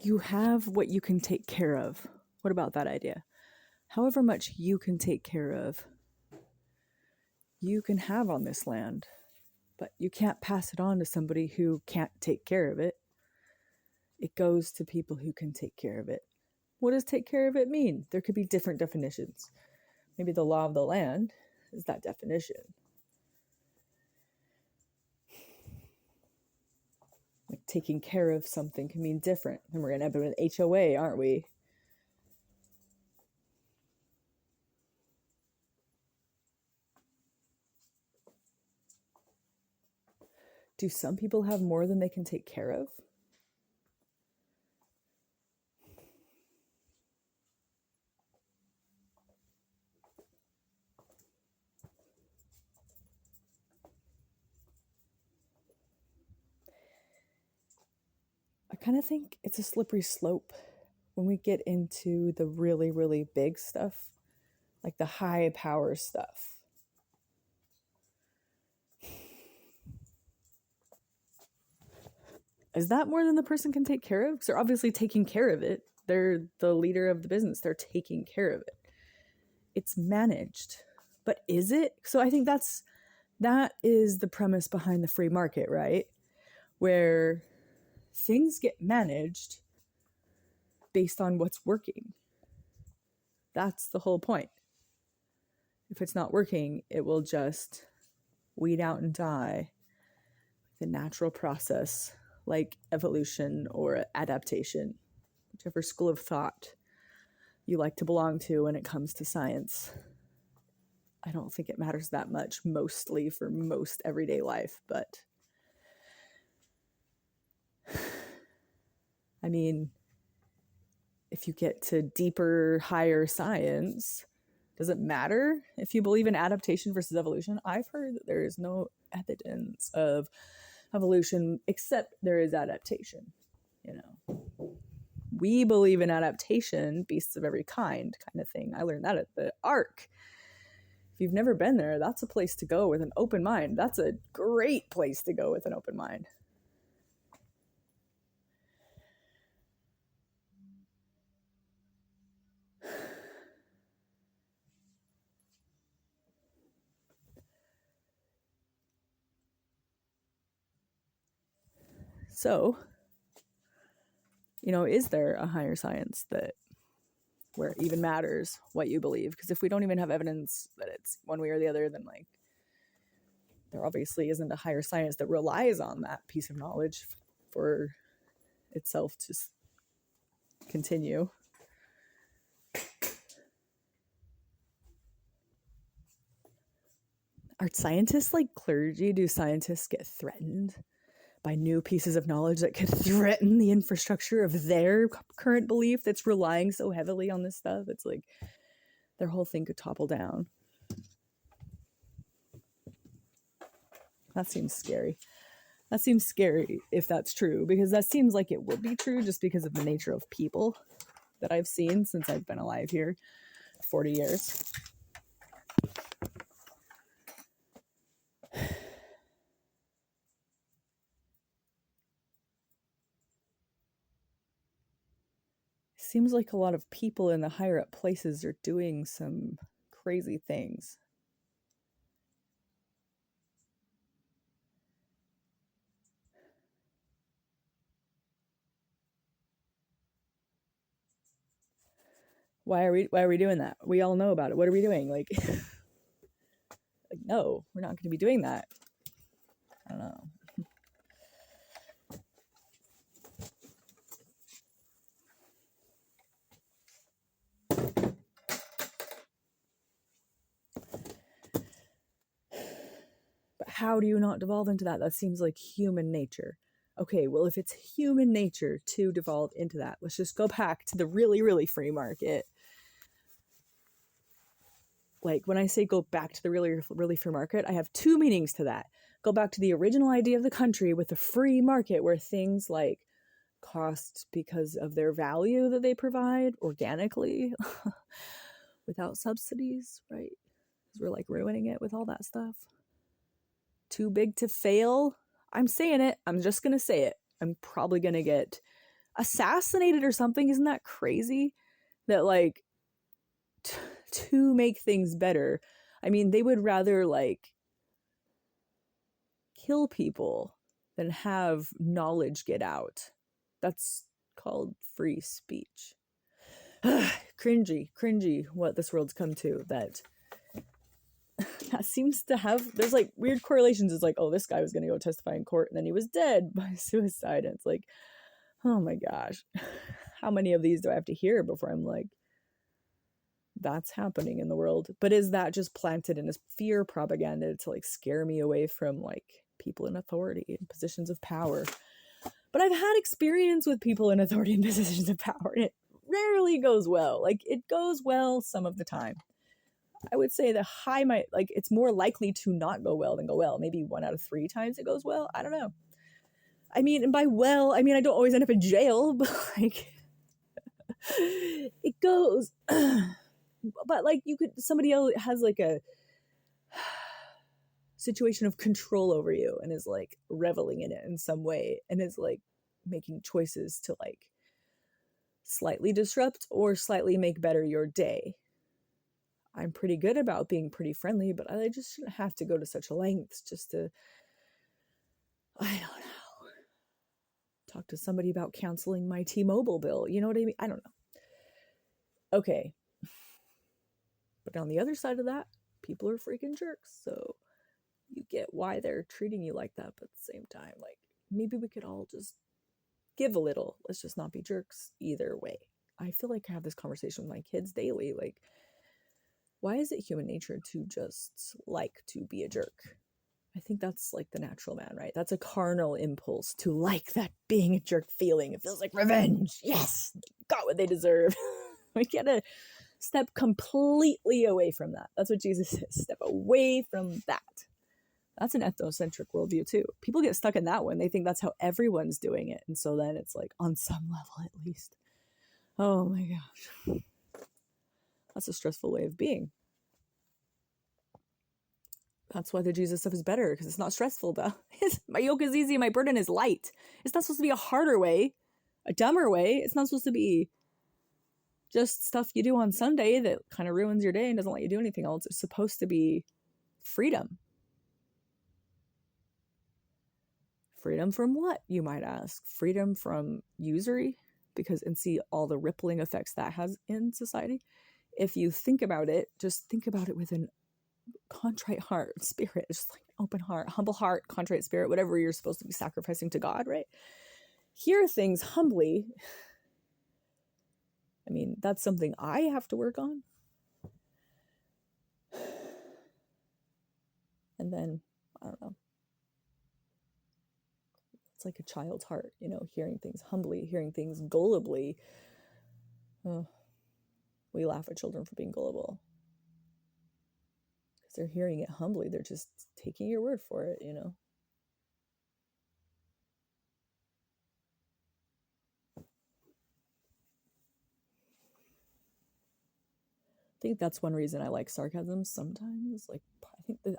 you have what you can take care of. What about that idea? However much you can take care of, you can have on this land, but you can't pass it on to somebody who can't take care of it. It goes to people who can take care of it. What does take care of it mean? There could be different definitions. Maybe the law of the land is that definition. Like taking care of something can mean different. And we're going to have an HOA, aren't we? Do some people have more than they can take care of? I kind of think it's a slippery slope when we get into the really, really big stuff, like the high power stuff. Is that more than the person can take care of? Because they're obviously taking care of it. They're the leader of the business. They're taking care of it. It's managed. But is it? So I think that is the premise behind the free market, right? Where things get managed based on what's working. That's the whole point. If it's not working, it will just weed out and die. The natural process, like evolution or adaptation, whichever school of thought you like to belong to when it comes to science. I don't think it matters that much, mostly for most everyday life, but I mean, if you get to deeper, higher science, does it matter if you believe in adaptation versus evolution? I've heard that there is no evidence of evolution except there is adaptation. We believe in adaptation, beasts of every kind of thing. I learned that at the Ark. If you've never been there, that's a place to go with an open mind. That's a great place to go with an open mind. So, is there a higher science where it even matters what you believe? Because if we don't even have evidence that it's one way or the other, then there obviously isn't a higher science that relies on that piece of knowledge for itself to continue. Are scientists like clergy? Do scientists get threatened by new pieces of knowledge that could threaten the infrastructure of their current belief that's relying so heavily on this stuff? It's like their whole thing could topple down. That seems scary. That seems scary if that's true, because that seems like it would be true just because of the nature of people that I've seen since I've been alive here 40 years. Seems like a lot of people in the higher up places are doing some crazy things. Why are we doing that? We all know about it. What are we doing? Like no, we're not going to be doing that. I don't know. But how do you not devolve into that? That seems like human nature. Okay, well, if it's human nature to devolve into that, let's just go back to the really, really free market. Like, when I say go back to the really, really free market, I have two meanings to that. Go back to the original idea of the country with the free market, where things like cost because of their value that they provide organically without subsidies, right? Because we're like ruining it with all that stuff. Too big to fail. I'm saying it. I'm just going to say it. I'm probably going to get assassinated or something. Isn't that crazy? That like to make things better, I mean, they would rather like kill people than have knowledge get out. That's called free speech. Cringy what this world's come to, that seems to have, there's like weird correlations. It's like, oh, this guy was going to go testify in court and then he was dead by suicide. And it's like, oh my gosh, how many of these do I have to hear before I'm like, that's happening in the world? But is that just planted in as fear propaganda to like scare me away from like people in authority and positions of power? But I've had experience with people in authority and positions of power, and it rarely goes well. Like, it goes well some of the time. I would say the high might, like, it's more likely to not go well than go well. Maybe 1 out of 3 times it goes well. I don't know. I mean, and by well, I mean, I don't always end up in jail, but like, it goes. But like, you could, somebody else has like a situation of control over you and is like reveling in it in some way and is like making choices to like slightly disrupt or slightly make better your day. I'm pretty good about being pretty friendly, but I just shouldn't have to go to such lengths just to, I don't know, talk to somebody about canceling my T-Mobile bill. You know what I mean? I don't know. Okay. But on the other side of that, people are freaking jerks. So you get why they're treating you like that. But at the same time, like, maybe we could all just give a little. Let's just not be jerks either way. I feel like I have this conversation with my kids daily. Like, why is it human nature to just like to be a jerk? I think that's like the natural man, right? That's a carnal impulse to like that being a jerk feeling. It feels like revenge. Yes, they got what they deserve. We gotta step completely away from that. That's what Jesus says. Step away from that. That's an ethnocentric worldview too. People get stuck in that one. They think that's how everyone's doing it. And so then it's like, on some level at least. Oh my gosh. That's a stressful way of being. That's why the Jesus stuff is better, because it's not stressful, though. My yoke is easy, my burden is light. It's not supposed to be a harder way, a dumber way. It's not supposed to be just stuff you do on Sunday that kind of ruins your day and doesn't let you do anything else. It's supposed to be freedom. Freedom from what, you might ask? Freedom from usury, because, and see all the rippling effects that has in society. If you think about it, just think about it with an contrite heart, spirit, just like open heart, humble heart, contrite spirit, whatever you're supposed to be sacrificing to God, right? Hear things humbly. I mean, that's something I have to work on. And then, I don't know. It's like a child's heart, you know, hearing things humbly, hearing things gullibly. Oh, we laugh at children for being gullible. Because they're hearing it humbly. They're just taking your word for it, you know. I think that's one reason I like sarcasm sometimes. Like,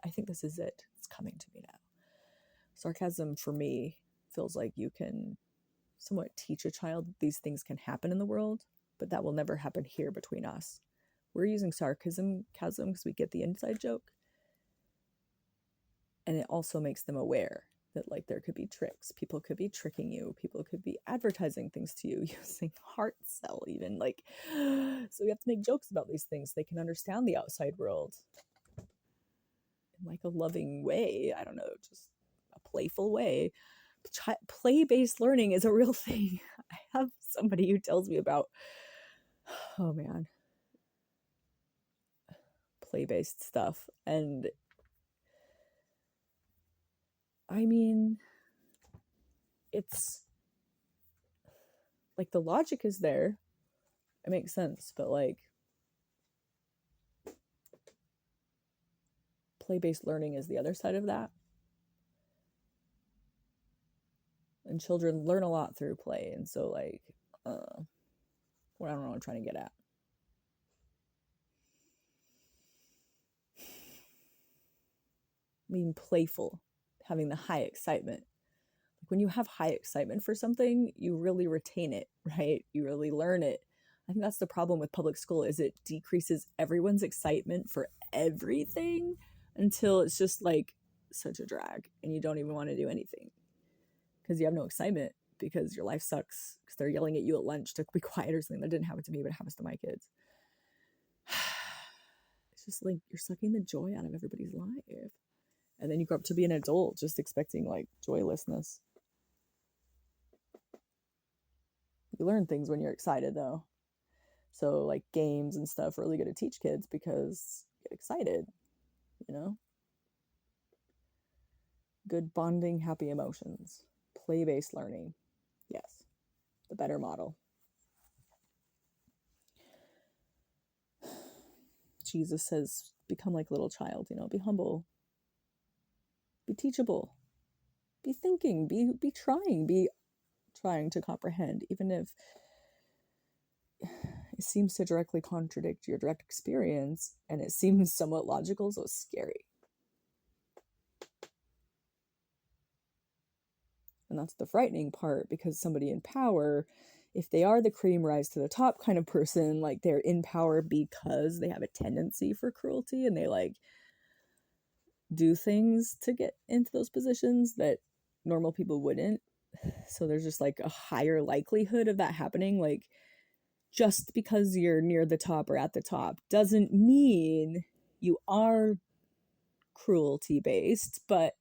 I think this is it. It's coming to me now. Sarcasm for me feels like you can somewhat teach a child that these things can happen in the world, but that will never happen here between us. We're using sarcasm because we get the inside joke. And it also makes them aware that like there could be tricks. People could be tricking you. People could be advertising things to you using heart cell even. Like, so we have to make jokes about these things. They can understand the outside world in like a loving way. I don't know, just a playful way. Play-based learning is a real thing. I have somebody who tells me about, oh man, play-based stuff. And I mean, it's like the logic is there. It makes sense, but like play-based learning is the other side of that. And children learn a lot through play. And so like, I don't know what I'm trying to get at. Being playful, having the high excitement. when you have high excitement for something, you really retain it, right? You really learn it. I think that's the problem with public school, is it decreases everyone's excitement for everything until it's just like such a drag and you don't even want to do anything because you have no excitement because your life sucks because they're yelling at you at lunch to be quiet or something. That didn't happen to me, but it happens to my kids. It's just like you're sucking the joy out of everybody's life. And then you grow up to be an adult just expecting like joylessness. You learn things when you're excited though. So like games and stuff are really good to teach kids because you get excited, you know? Good bonding, happy emotions. Play-based learning. Yes. The better model. Jesus says, become like a little child, you know, be humble. Be teachable. Be thinking, be trying to comprehend, even if it seems to directly contradict your direct experience and it seems somewhat logical, so it's scary. And that's the frightening part, because somebody in power, if they are the cream rise to the top kind of person, like they're in power because they have a tendency for cruelty and they like do things to get into those positions that normal people wouldn't. So there's just like a higher likelihood of that happening. Like just because you're near the top or at the top doesn't mean you are cruelty based, but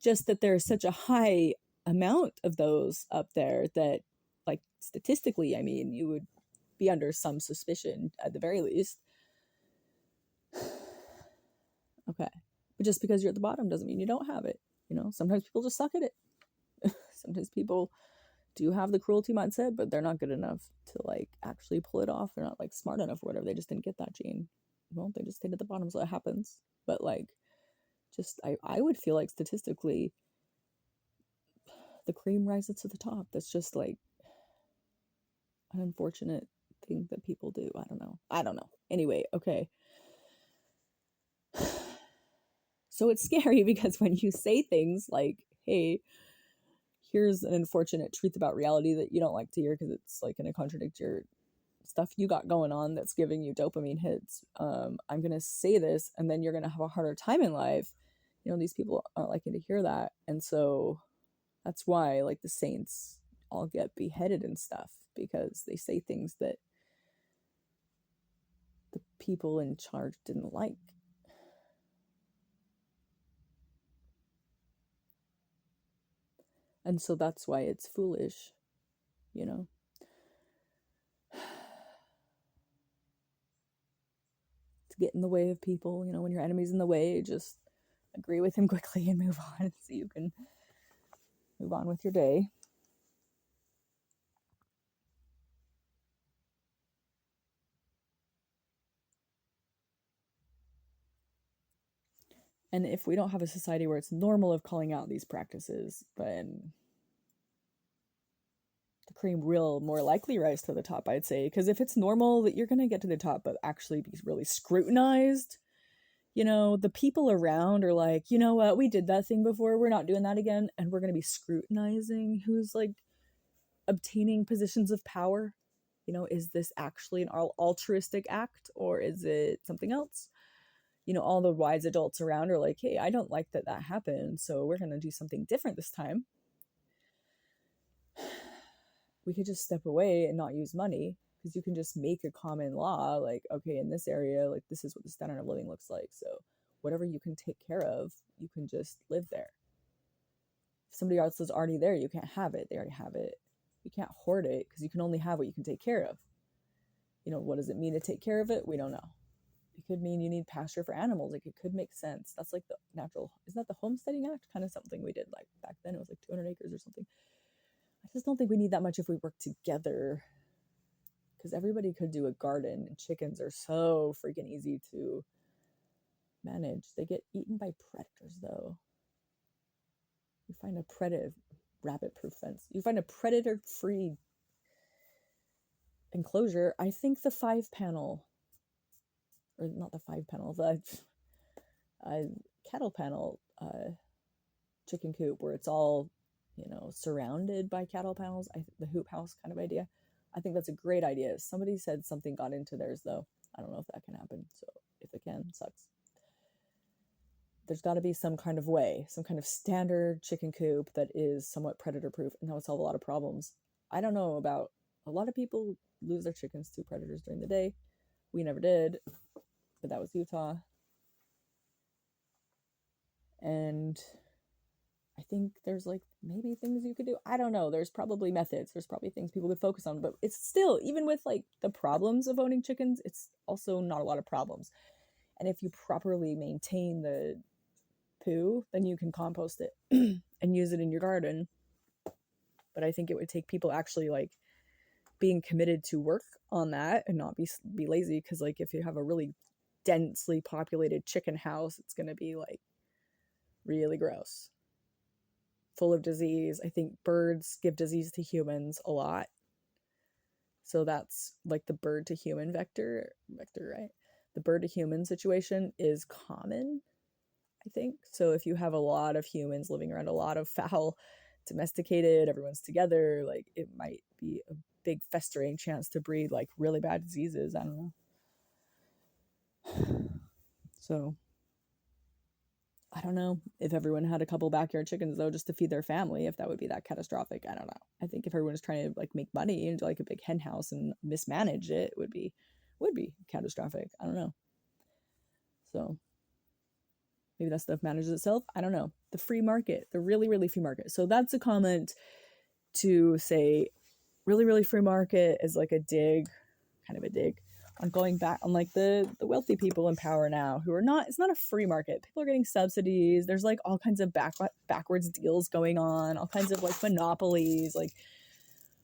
just that there's such a high amount of those up there that, like, statistically, I mean, you would be under some suspicion at the very least. Okay. But just because you're at the bottom doesn't mean you don't have it. You know, sometimes people just suck at it. Sometimes people do have the cruelty mindset, but they're not good enough to like actually pull it off. They're not like smart enough or whatever. They just didn't get that gene. Well, they just stayed at the bottom, so it happens. But like, just I would feel like statistically the cream rises to the top. That's just like an unfortunate thing that people do. I don't know. Anyway, okay. So it's scary because when you say things like, hey, here's an unfortunate truth about reality that you don't like to hear because it's like going to contradict your stuff you got going on that's giving you dopamine hits. I'm going to say this and then you're going to have a harder time in life. You know, these people aren't liking to hear that. And so that's why like the saints all get beheaded and stuff, because they say things that the people in charge didn't like. And so that's why it's foolish, you know. To get in the way of people, you know, when your enemy's in the way, just agree with him quickly and move on so you can move on with your day. And if we don't have a society where it's normal of calling out these practices, then the cream will more likely rise to the top, I'd say. Because if it's normal that you're going to get to the top, but actually be really scrutinized, you know, the people around are like, you know what, we did that thing before, we're not doing that again. And we're going to be scrutinizing who's like obtaining positions of power. You know, is this actually an altruistic act or is it something else? You know, all the wise adults around are like, hey, I don't like that happened, so we're going to do something different this time. We could just step away and not use money, because you can just make a common law like, okay, in this area, like this is what the standard of living looks like, so whatever you can take care of, you can just live there. If somebody else is already there, you can't have it. They already have it. You can't hoard it, because you can only have what you can take care of. You know, what does it mean to take care of it? We don't know. It could mean you need pasture for animals. Like, it could make sense. That's like the natural, isn't that the Homesteading Act? Kind of something we did like back then. It was like 200 acres or something. I just don't think we need that much if we work together, because everybody could do a garden, and chickens are so freaking easy to manage. They get eaten by predators though. You find a rabbit-proof fence. You find a predator-free enclosure. I think the 5-panel, or not the 5-panel, the cattle panel chicken coop, where it's all surrounded by cattle panels. The hoop house kind of idea. I think that's a great idea. Somebody said something got into theirs though. I don't know if that can happen. So if it can, sucks. There's got to be some kind of way, some kind of standard chicken coop that is somewhat predator proof, and that would solve a lot of problems. I don't know about a lot of people lose their chickens to predators during the day. We never did, but that was Utah. And I think there's like maybe things you could do. I don't know. There's probably methods. There's probably things people could focus on, but it's still, even with like the problems of owning chickens, it's also not a lot of problems. And if you properly maintain the poo, then you can compost it and use it in your garden. But I think it would take people actually like being committed to work on that and not be lazy, because like if you have a really densely populated chicken house, it's going to be like really gross, full of disease. I think birds give disease to humans a lot, so that's like the bird to human vector, right? The bird to human situation is common, I think. So if you have a lot of humans living around, a lot of fowl, domesticated, everyone's together, like it might be a big festering chance to breed like really bad diseases. I don't know. So I don't know if everyone had a couple backyard chickens though, just to feed their family, if that would be that catastrophic. I don't know. I think if everyone was trying to like make money into like a big hen house and mismanage it, would be catastrophic. I don't know. So maybe that stuff manages itself. I don't know. The free market, the really, really free market. So that's a comment to say really, really free market is like a dig on going back on like the wealthy people in power now who are not, it's not a free market. People are getting subsidies. There's like all kinds of backwards deals going on, all kinds of like monopolies. Like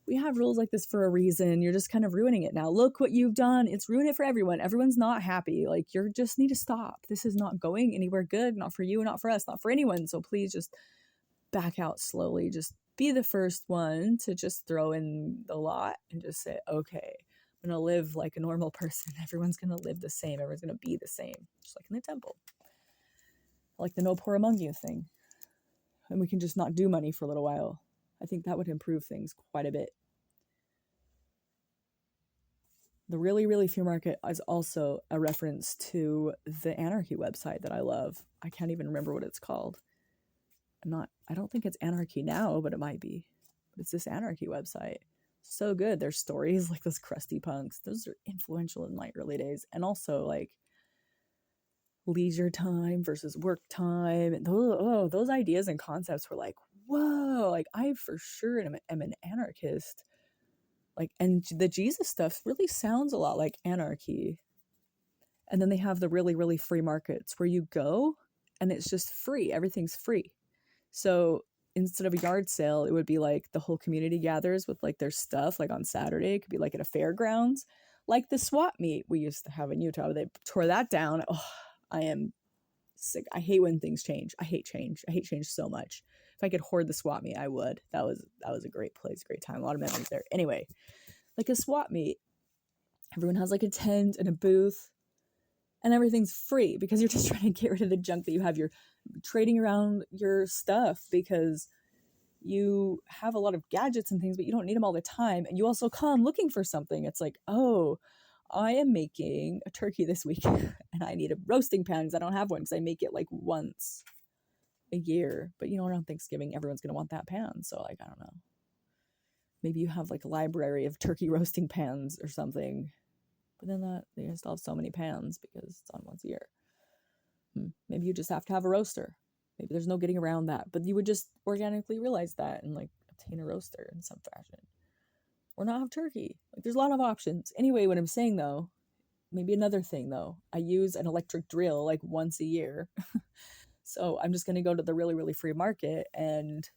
we have rules like this for a reason. You're just kind of ruining it now. Look what you've done. It's ruined it for everyone. Everyone's not happy. Like you just need to stop. This is not going anywhere good. Not for you, not for us, not for anyone. So please just back out slowly. Just be the first one to just throw in the lot and just say, okay, I'm going to live like a normal person. Everyone's going to live the same. Everyone's going to be the same. Just like in the temple. Like the no poor among you thing. And we can just not do money for a little while. I think that would improve things quite a bit. The really, really free market is also a reference to the anarchy website that I love. I can't even remember what it's called. I don't think it's Anarchy now, but it might be. But it's this anarchy website. So good. There's stories like those crusty punks. Those are influential in my early days. And also like leisure time versus work time. And those ideas and concepts were like, whoa, like I for sure am an anarchist. Like, and the Jesus stuff really sounds a lot like anarchy. And then they have the really, really free markets where you go and it's just free. Everything's free. So instead of a yard sale, it would be like the whole community gathers with like their stuff, like on Saturday. It could be like at a fairgrounds, like the swap meet we used to have in Utah. They tore that down. Oh, I am sick. I hate when things change. I hate change. I hate change so much. If I could hoard the swap meet, I would. That was a great place, great time. A lot of memories there. Anyway, like a swap meet, everyone has like a tent and a booth and everything's free because you're just trying to get rid of the junk that you have. You're trading around your stuff because you have a lot of gadgets and things, but you don't need them all the time. And you also come looking for something. It's like, oh, I am making a turkey this week and I need a roasting pan because I don't have one because I make it like once a year. But around Thanksgiving, everyone's going to want that pan. So like, I don't know. Maybe you have like a library of turkey roasting pans or something. But then they still have so many pans because it's on once a year. Maybe you just have to have a roaster. Maybe there's no getting around that. But you would just organically realize that and like obtain a roaster in some fashion. Or not have turkey. Like there's a lot of options. Anyway, what I'm saying though, maybe another thing though, I use an electric drill like once a year. So I'm just going to go to the really, really free market and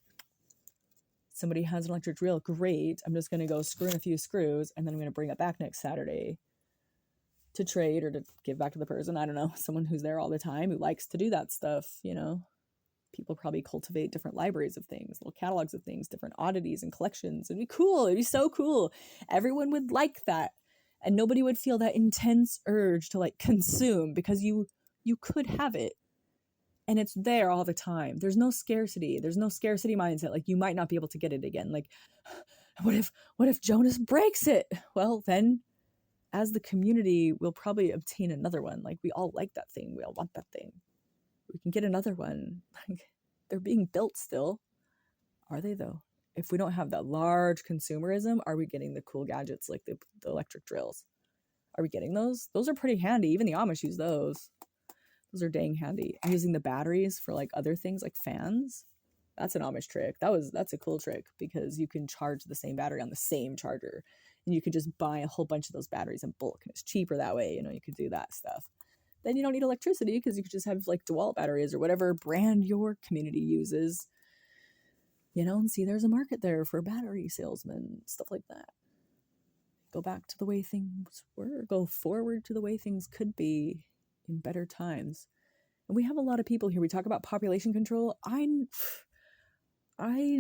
somebody has an electric drill. Great. I'm just going to go screw in a few screws and then I'm going to bring it back next Saturday to trade or to give back to the person. I don't know. Someone who's there all the time who likes to do that stuff, People probably cultivate different libraries of things, little catalogs of things, different oddities and collections. It'd be cool. It'd be so cool. Everyone would like that. And nobody would feel that intense urge to like consume because you could have it. and it's there all the time. There's no scarcity. There's no scarcity mindset. Like, you might not be able to get it again. Like, what if Jonas breaks it? Well, then as the community, we'll probably obtain another one. Like, we all like that thing. We all want that thing. We can get another one. Like, they're being built still. Are they, though? If we don't have that large consumerism, are we getting the cool gadgets like the electric drills? Are we getting those? Those are pretty handy. Even the Amish use those. Those are dang handy. And using the batteries for like other things like fans. That's an Amish trick. That's a cool trick, because you can charge the same battery on the same charger. And you can just buy a whole bunch of those batteries in bulk. And it's cheaper that way. You know, you could do that stuff. Then you don't need electricity, because you could just have like DeWalt batteries or whatever brand your community uses. You know, and see, there's a market there for battery salesmen, stuff like that. Go back to the way things were. Go forward to the way things could be in better times. And we have a lot of people here. We talk about population control. I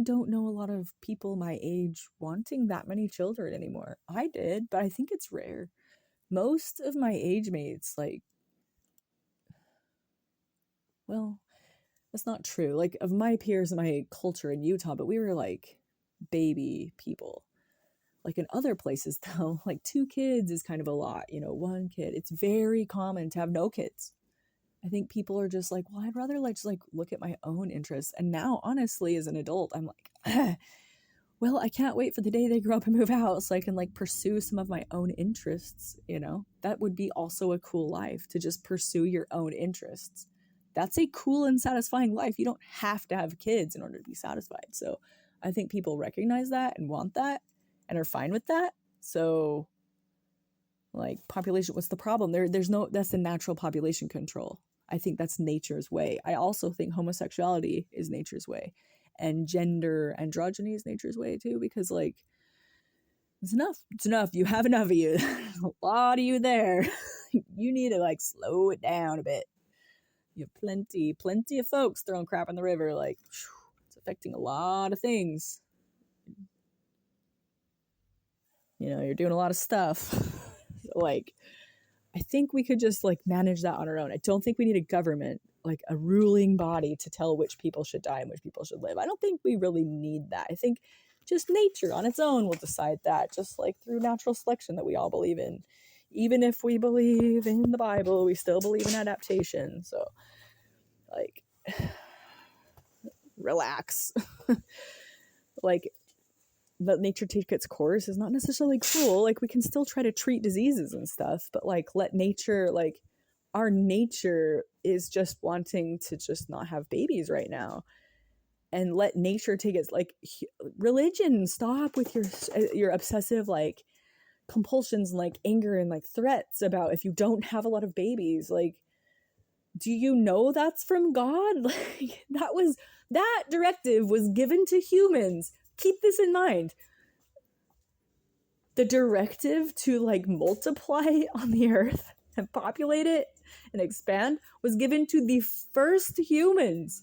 don't know a lot of people my age wanting that many children anymore. I did, but I think it's rare. Most of my age mates, like, well, that's not true. Like, of my peers in my culture in Utah, but we were like baby people. Like in other places though, like 2 kids is kind of a lot, you know, 1 kid. It's very common to have no kids. I think people are just like, well, I'd rather like just like look at my own interests. And now, honestly, as an adult, I'm like, well, I can't wait for the day they grow up and move out so I can like pursue some of my own interests, you know? That would be also a cool life, to just pursue your own interests. That's a cool and satisfying life. You don't have to have kids in order to be satisfied. So I think people recognize that and want that and are fine with that. So like, population, what's the problem? There's no, that's the natural population control. I think that's nature's way. I also think homosexuality is nature's way, and gender androgyny is nature's way too, because like, it's enough. You have enough of you. A lot of you there. You need to like slow it down a bit. You have plenty of folks throwing crap in the river. Like, it's affecting a lot of things. You know, you're doing a lot of stuff. Like, I think we could just like manage that on our own. I don't think we need a government, like a ruling body, to tell which people should die and which people should live. I don't think we really need that. I think just nature on its own will decide that, just like through natural selection that we all believe in. Even if we believe in the Bible, we still believe in adaptation. So, like, relax. Like, let nature take its course is not necessarily cruel. Like, we can still try to treat diseases and stuff, but like, let nature, like, our nature is just wanting to just not have babies right now. And let nature take its, like, religion, stop with your obsessive, like, compulsions and like anger and like threats about if you don't have a lot of babies. Like, do you know that's from God? Like, that directive was given to humans. Keep this in mind. The directive to like multiply on the earth and populate it and expand was given to the first humans.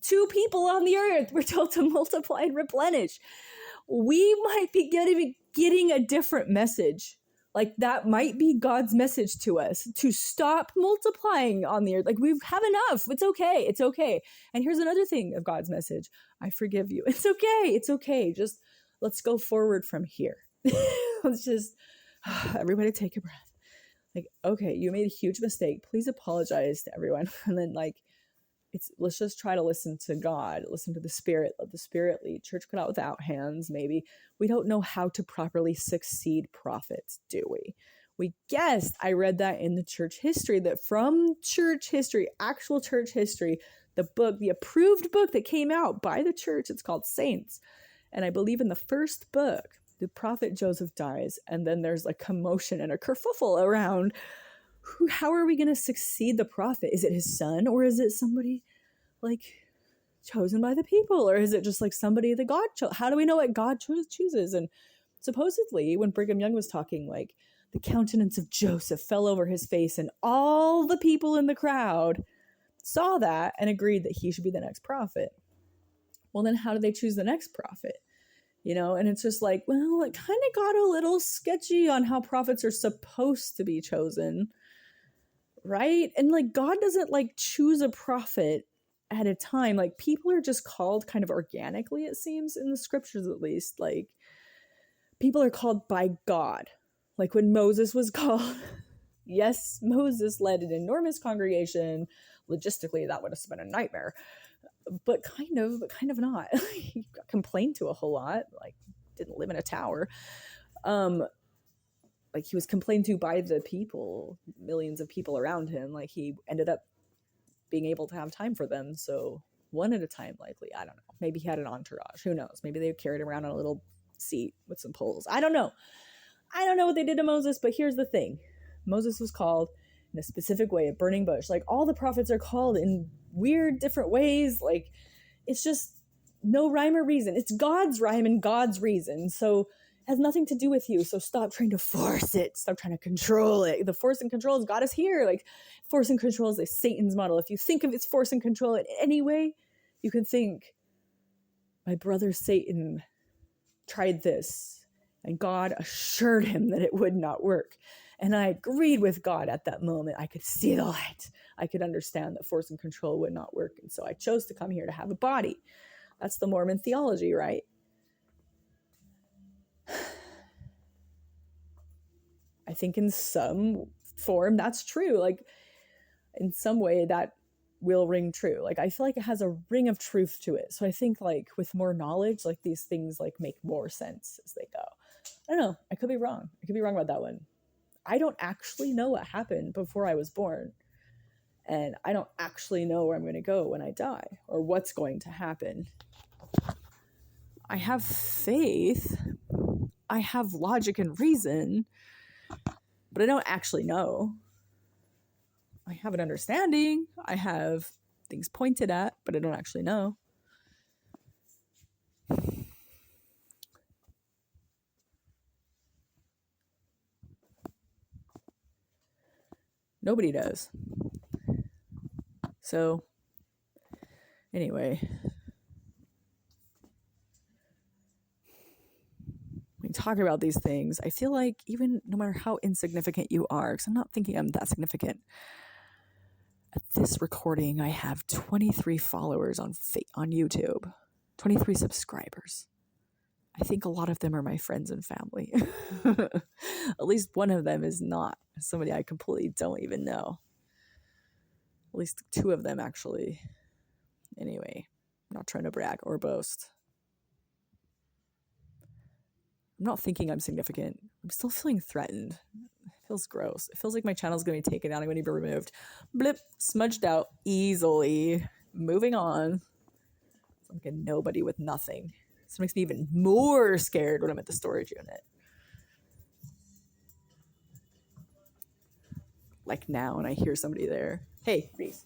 2 people on the earth were told to multiply and replenish. We might be getting a different message. Like, that might be God's message to us, to stop multiplying on the earth. Like, we have enough. It's okay. It's okay. And here's another thing of God's message. I forgive you. It's okay. It's okay. Just let's go forward from here. Let's just, everybody take a breath. Like, okay, you made a huge mistake. Please apologize to everyone. And then like, let's just try to listen to God, listen to the Spirit, let the Spirit lead. Church cut out without hands, maybe. We don't know how to properly succeed prophets, do we? We guessed, I read that in the church history, that from church history, actual church history, the book, the approved book that came out by the church, it's called Saints. And I believe in the first book, the prophet Joseph dies, and then there's a commotion and a kerfuffle around how are we going to succeed the prophet? Is it his son, or is it somebody like chosen by the people, or is it just like somebody that God chose? How do we know what God chooses? And supposedly when Brigham Young was talking, like, the countenance of Joseph fell over his face, and all the people in the crowd saw that and agreed that he should be the next prophet. Well, then how do they choose the next prophet? You know, and it's just like, well, it kind of got a little sketchy on how prophets are supposed to be chosen. Right? And like, God doesn't like choose a prophet at a time, like people are just called kind of organically, it seems, in the scriptures at least. Like people are called by God. Like when Moses was called, yes, Moses led an enormous congregation. Logistically, that would have been a nightmare, but kind of not. He got complained to a whole lot, like didn't live in a tower. Like he was complained to by the people, millions of people around him. Like he ended up being able to have time for them. So one at a time, likely. I don't know. Maybe he had an entourage. Who knows? Maybe they carried around on a little seat with some poles. I don't know. I don't know what they did to Moses, but here's the thing. Moses was called in a specific way, a burning bush. Like all the prophets are called in weird different ways. Like it's just no rhyme or reason. It's God's rhyme and God's reason. So has nothing to do with you. So stop trying to force it. Stop trying to control it. The force and control is God is here. Like force and control is a Satan's model. If you think of its force and control in any way, you can think, my brother Satan tried this and God assured him that it would not work. And I agreed with God at that moment. I could see the light. I could understand that force and control would not work. And so I chose to come here to have a body. That's the Mormon theology, right? I think in some form that's true. Like in some way that will ring true. Like I feel like it has a ring of truth to it. So I think like with more knowledge, like these things like make more sense as they go. I don't know. I could be wrong. I could be wrong about that one. I don't actually know what happened before I was born. And I don't actually know where I'm going to go when I die or what's going to happen. I have faith. I have logic and reason, but I don't actually know. I have an understanding. I have things pointed at, but I don't actually know. Nobody does. So, anyway, when we talk about these things, I feel like even no matter how insignificant you are, because I'm not thinking I'm that significant, at this recording, I have 23 followers on YouTube, 23 subscribers. I think a lot of them are my friends and family. At least one of them is not somebody I completely don't even know. At least two of them, actually. Anyway, I'm not trying to brag or boast. I'm not thinking I'm significant. I'm still feeling threatened. It feels gross. It feels like my channel's going to be taken down. I'm going to be removed. Blip, smudged out easily. Moving on. It's like a nobody with nothing. This makes me even more scared when I'm at the storage unit. Like now, and I hear somebody there. Hey, Reese.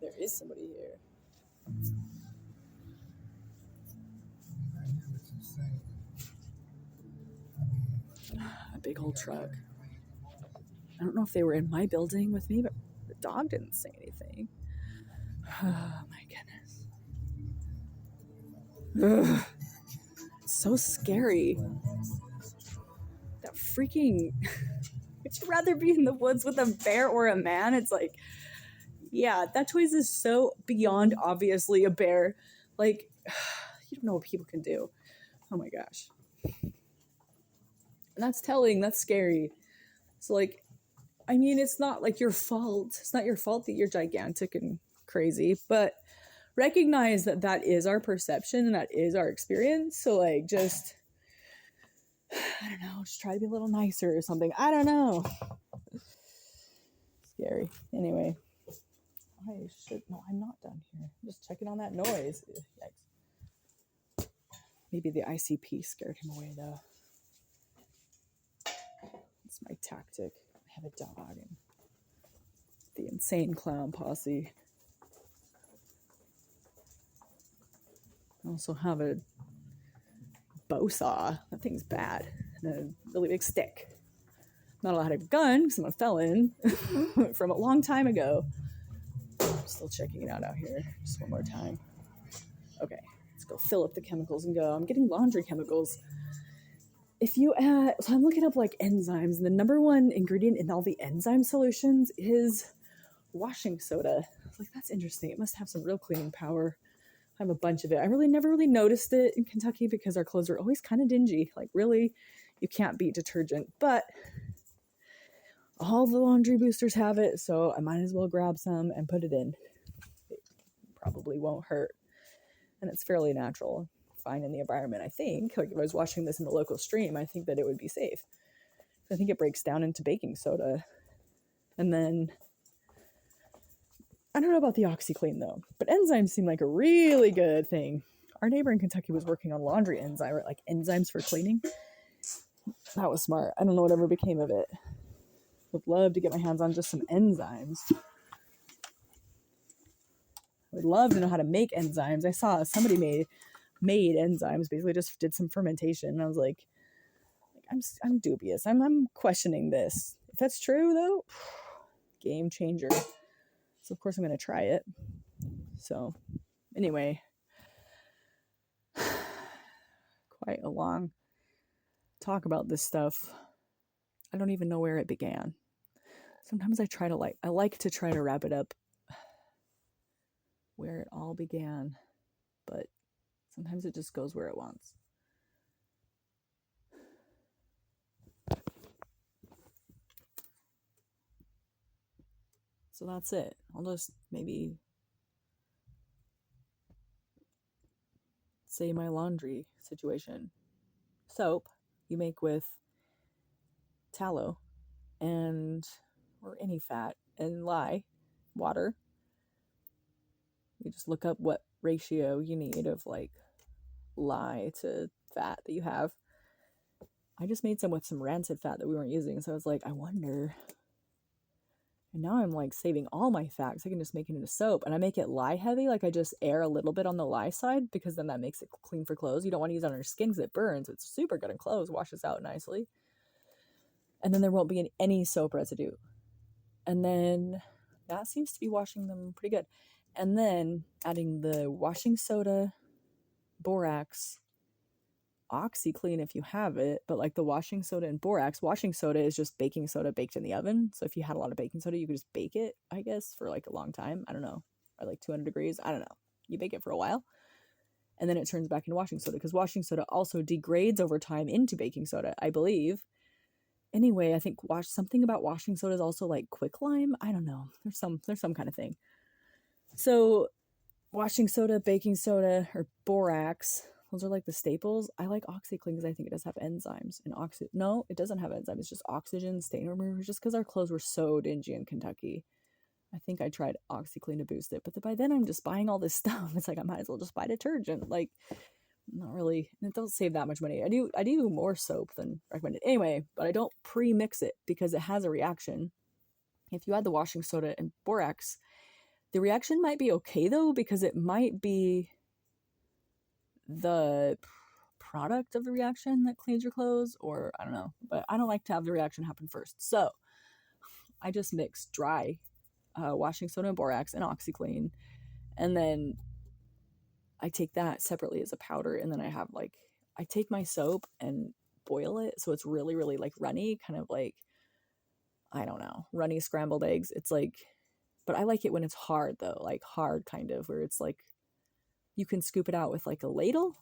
There is somebody here. A big old truck. I don't know if they were in my building with me, but the dog didn't say anything. Oh my goodness. Ugh. It's so scary. That freaking... Would you rather be in the woods with a bear or a man? It's like, yeah, that choice is so beyond obviously a bear. Like, you don't know what people can do. Oh my gosh. And that's telling. That's scary. So like, I mean, it's not like your fault. It's not your fault that you're gigantic and crazy, but recognize that that is our perception and that is our experience. So like, just, I don't know, just try to be a little nicer or something. I don't know. Scary. Anyway, no, I'm not done here. I'm just checking on that noise. Yikes. Maybe the ICP scared him away though. It's my tactic. I have a dog and the insane clown posse. I also have a bow saw. That thing's bad. And a really big stick. Not allowed to have a gun because I'm a felon from a long time ago. I'm still checking it out here. Just one more time. Okay, let's go fill up the chemicals and go. I'm getting laundry chemicals. if you add, so I'm looking up like enzymes, and the number one ingredient in all the enzyme solutions is washing soda. I was like, that's interesting. It must have some real cleaning power. I have a bunch of it. I really never really noticed it in Kentucky because our clothes are always kind of dingy. Like, really, you can't beat detergent. But all the laundry boosters have it, so I might as well grab some and put it in. It probably won't hurt. And it's fairly natural, fine in the environment, I think. Like, if I was washing this in the local stream, I think that it would be safe. I think it breaks down into baking soda. And then, I don't know about the OxyClean, though, but enzymes seem like a really good thing. Our neighbor in Kentucky was working on laundry enzyme, like enzymes for cleaning. That was smart. I don't know whatever became of it. Would love to get my hands on just some enzymes. I would love to know how to make enzymes. I saw somebody made enzymes, basically just did some fermentation. And I was like, I'm dubious. I'm questioning this. If that's true, though, game changer. So of course I'm going to try it. So anyway, quite a long talk about this stuff. I don't even know where it began. Sometimes I like to try to wrap it up where it all began, but sometimes it just goes where it wants. So that's it. I'll just maybe say my laundry situation. Soap you make with tallow or any fat and lye, water. You just look up what ratio you need of like lye to fat that you have. I just made some with some rancid fat that we weren't using, so I was like, I wonder. And now I'm like saving all my fat because I can just make it into soap. And I make it lye heavy, like I just air a little bit on the lye side because then that makes it clean for clothes. You don't want to use it on your skin because it burns. It's super good in clothes, washes out nicely. And then there won't be any soap residue. And then that seems to be washing them pretty good. And then adding the washing soda, borax, OxyClean if you have it, but like the washing soda and borax, washing soda is just baking soda baked in the oven. So if you had a lot of baking soda, you could just bake it, I guess, for like a long time. I don't know, or like 200 degrees. I don't know. You bake it for a while. And then it turns back into washing soda because washing soda also degrades over time into baking soda, I believe. Anyway, I think something about washing soda is also like quicklime. I don't know. There's some kind of thing. So washing soda, baking soda, or borax, those are like the staples. I like OxyClean because I think it does have enzymes. And no, it doesn't have enzymes. It's just oxygen, stain remover, just because our clothes were so dingy in Kentucky. I think I tried OxyClean to boost it. But by then I'm just buying all this stuff. It's like I might as well just buy detergent. Like, not really. And it doesn't save that much money. I do more soap than recommended. Anyway, but I don't pre-mix it because it has a reaction. If you add the washing soda and borax, the reaction might be okay though, because it might be the product of the reaction that cleans your clothes, or I don't know, but I don't like to have the reaction happen first. So I just mix dry washing soda and borax and OxyClean, and then I take that separately as a powder, and then I take my soap and boil it so it's really, really like runny, kind of like, I don't know, runny scrambled eggs. It's like, but I like it when it's hard though, like hard kind of, where it's like you can scoop it out with like a ladle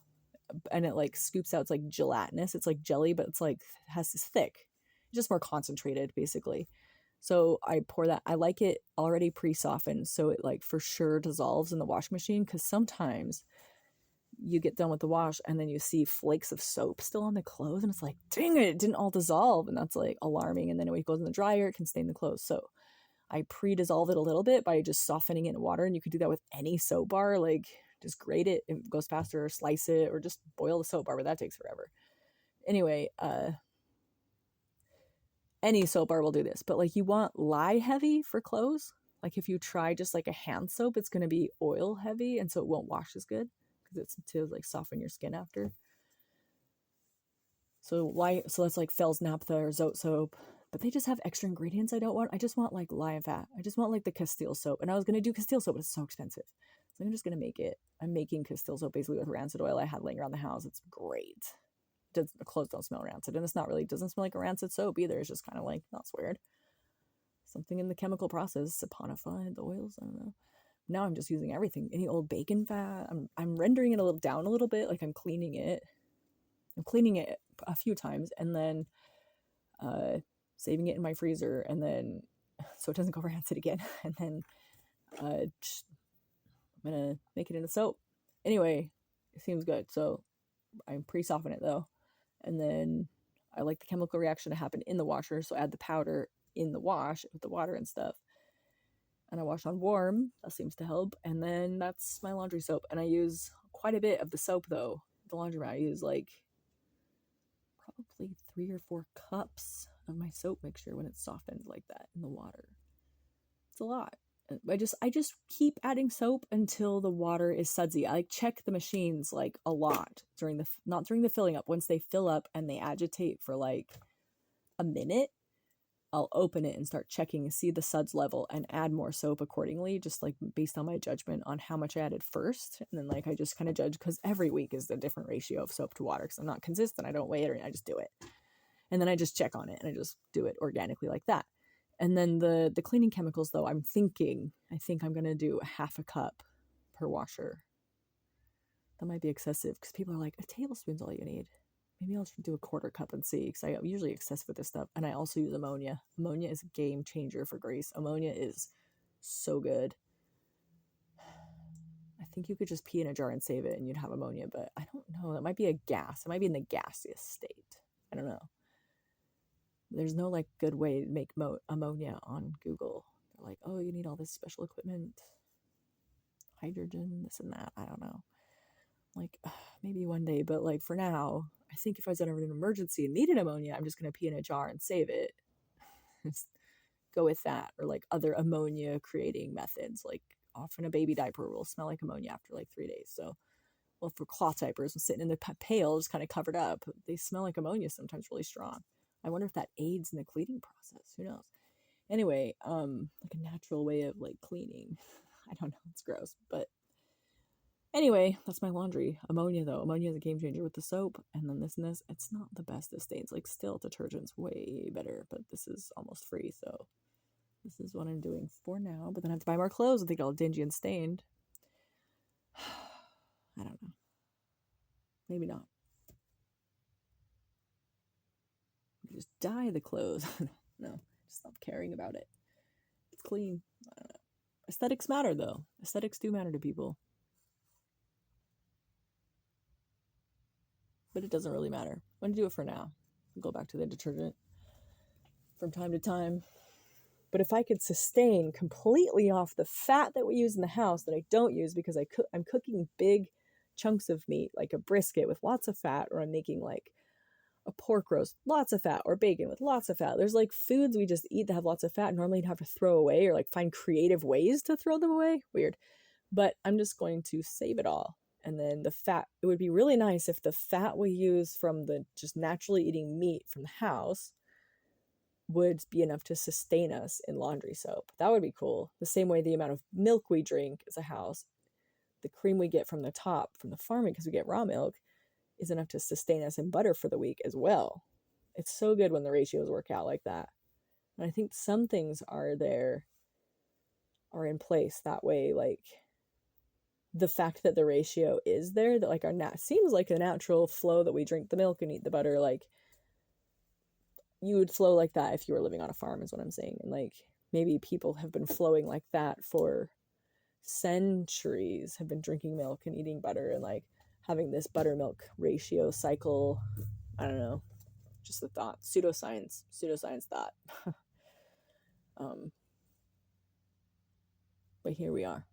and it like scoops out. It's like gelatinous. It's like jelly, but it's like has this thick, just more concentrated basically. So I pour that. I like it already pre-softened, so it like for sure dissolves in the washing machine, because sometimes you get done with the wash and then you see flakes of soap still on the clothes and it's like, dang it didn't all dissolve, and that's like alarming. And then when it goes in the dryer, it can stain the clothes. So I pre-dissolve it a little bit by just softening it in water, and you could do that with any soap bar. Like, just grate it, it goes faster, or slice it, or just boil the soap bar, but that takes forever. Anyway, any soap bar will do this, but like you want lye heavy for clothes. Like if you try just like a hand soap, it's going to be oil heavy, and so it won't wash as good because it's to like soften your skin after. So that's like Fel's Naphtha or Zote soap, but they just have extra ingredients I don't want. I just want like lye and fat. I just want like the Castile soap, and I was going to do Castile soap, but it's so expensive. So I'm just going to make it. I'm making Castile soap basically with rancid oil I had laying around the house. It's great. the clothes don't smell rancid, and it's not really, doesn't smell like a rancid soap either. It's just kind of like, that's weird. Something in the chemical process saponified the oils. I don't know. Now I'm just using everything. Any old bacon fat. I'm rendering it a little down a little bit. Like I'm cleaning it a few times, and then saving it in my freezer, and then so it doesn't go rancid again. And then I'm gonna make it into soap. Anyway, it seems good. So I'm pre-soften it though, and then I like the chemical reaction to happen in the washer. So I add the powder in the wash with the water and stuff, and I wash on warm. That seems to help. And then that's my laundry soap. And I use quite a bit of the soap though. The laundromat, I use like probably 3 or 4 cups of my soap mixture when it's softened like that in the water. It's a lot. I just keep adding soap until the water is sudsy. I like check the machines like a lot not during the filling up. Once they fill up and they agitate for like a minute, I'll open it and start checking and see the suds level and add more soap accordingly, just like based on my judgment on how much I added first. And then like I just kind of judge, because every week is a different ratio of soap to water, because I'm not consistent. I don't weigh it, or I just do it. And then I just check on it and I just do it organically like that. And then the cleaning chemicals though, I think I'm going to do 1/2 cup per washer. That might be excessive, because people are like, a tablespoon's all you need. Maybe I'll do 1/4 cup and see, because I'm usually excessive with this stuff. And I also use ammonia. Ammonia is a game changer for grease. Ammonia is so good. I think you could just pee in a jar and save it and you'd have ammonia, but I don't know. It might be a gas. It might be in the gaseous state. I don't know. There's no like good way to make ammonia on Google. They're like, oh, you need all this special equipment, hydrogen, this and that. I don't know. Like maybe one day, but like for now, I think if I was ever in an emergency and needed ammonia, I'm just going to pee in a jar and save it. Go with that. Or like other ammonia creating methods, like often a baby diaper will smell like ammonia after like 3 days. So, well, for cloth diapers, sitting in the pail just kind of covered up, they smell like ammonia sometimes really strong. I wonder if that aids in the cleaning process. Who knows? Anyway, like a natural way of like cleaning. I don't know. It's gross, but anyway, that's my laundry. Ammonia though. Ammonia is a game changer with the soap, and then this and this. It's not the best of stains. Like still, detergent's way better, but this is almost free, so this is what I'm doing for now. But then I have to buy more clothes and they get all dingy and stained. I don't know. Maybe not. Just dye the clothes. No, just stop caring about it. It's clean. I don't know. Aesthetics matter though. Aesthetics do matter to people. But it doesn't really matter. I'm going to do it for now. I'll go back to the detergent from time to time. But if I could sustain completely off the fat that we use in the house that I don't use, because I'm cooking big chunks of meat, like a brisket with lots of fat, or I'm making like a pork roast, lots of fat, or bacon with lots of fat. There's like foods we just eat that have lots of fat. Normally you'd have to throw away or like find creative ways to throw them away. Weird. But I'm just going to save it all. And then the fat, it would be really nice if the fat we use from the just naturally eating meat from the house would be enough to sustain us in laundry soap. That would be cool. The same way the amount of milk we drink as a house, the cream we get from the top, from the farming, because we get raw milk, is enough to sustain us in butter for the week as well. It's so good when the ratios work out like that. And I think some things are in place that way, like the fact that the ratio is there, that like seems like a natural flow that we drink the milk and eat the butter, like you would flow like that if you were living on a farm, is what I'm saying. And like maybe people have been flowing like that for centuries, have been drinking milk and eating butter and like having this buttermilk ratio cycle. I don't know, just a thought, pseudoscience thought. But here we are,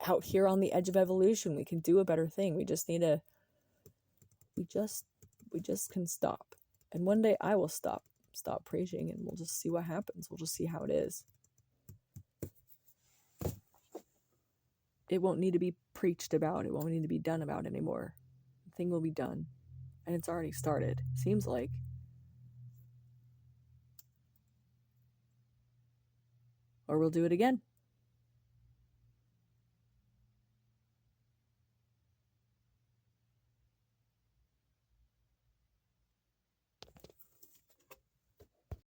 out here on the edge of evolution. We can do a better thing. We just need to, we just can stop. And one day I will stop preaching, and we'll just see what happens. We'll just see how it is. It won't need to be preached about. It won't need to be done about anymore. The thing will be done. And it's already started, seems like. Or we'll do it again.